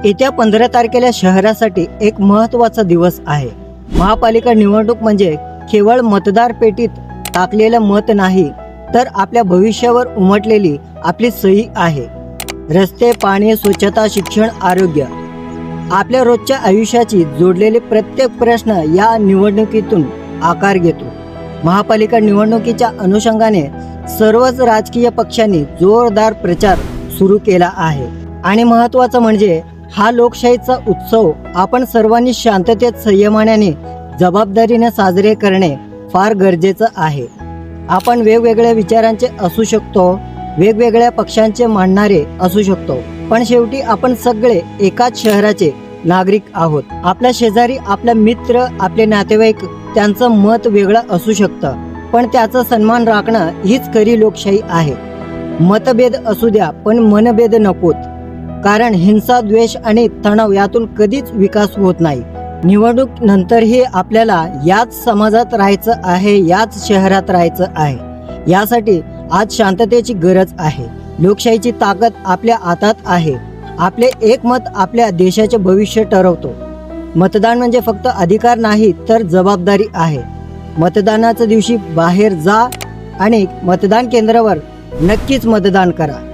येत्या 15 तारखेला शहरासाठी एक महत्त्वाचा दिवस आहे। महापालिका निवडणूक म्हणजे केवळ मतदार पेटीत टाकलेलं मत नाही, तर आपल्या भविष्यावर उमटलेली आपली सही आहे। रस्ते, पाणी, स्वच्छता, शिक्षण, आरोग्य, आपल्या रोजच्या आयुष्याची जोडलेले प्रत्येक प्रश्न या निवडणुकीतून आकार घेतो। महापालिका निवडणुकीच्या अनुषंगाने सर्वच राजकीय पक्षांनी जोरदार प्रचार सुरू केला आहे आणि महत्त्वाचं म्हणजे हा लोकशाहीचा उत्सव आपण सर्वांनी शांततेत, संयमाने, जबाबदारीने साजरे करणे फार गरजेचं आहे। आपण वेगवेगळ्या विचारांचे असू शकतो, वेगवेगळ्या पक्षांचे मानणारे असू शकतो, पण शेवटी आपण सगळे एकाच शहराचे नागरिक आहोत। आपल्या शेजारी, आपला मित्र, आपले नातेवाईक, त्यांचं मत वेगळं असू शकतं, पण त्याचा सन्मान राखणं हीच खरी लोकशाही आहे। मतभेद असू द्या, पण मनभेद नकोत, कारण हिंसा, द्वेष आणि तणाव यातून कधीच विकास होत नाही। निवडणूक नंतरही आपल्याला याच समाजात राहायचं आहे, याच शहरात राहायचं आहे। यासाठी आज शांततेची गरज आहे। लोकशाहीची ताकद आपल्या हातात आहे। आपले एक मत आपल्या देशाचे भविष्य ठरवतो। मतदान म्हणजे फक्त अधिकार नाही, तर जबाबदारी आहे। मतदानाच्या दिवशी बाहेर जा आणि मतदान केंद्रावर नक्कीच मतदान करा।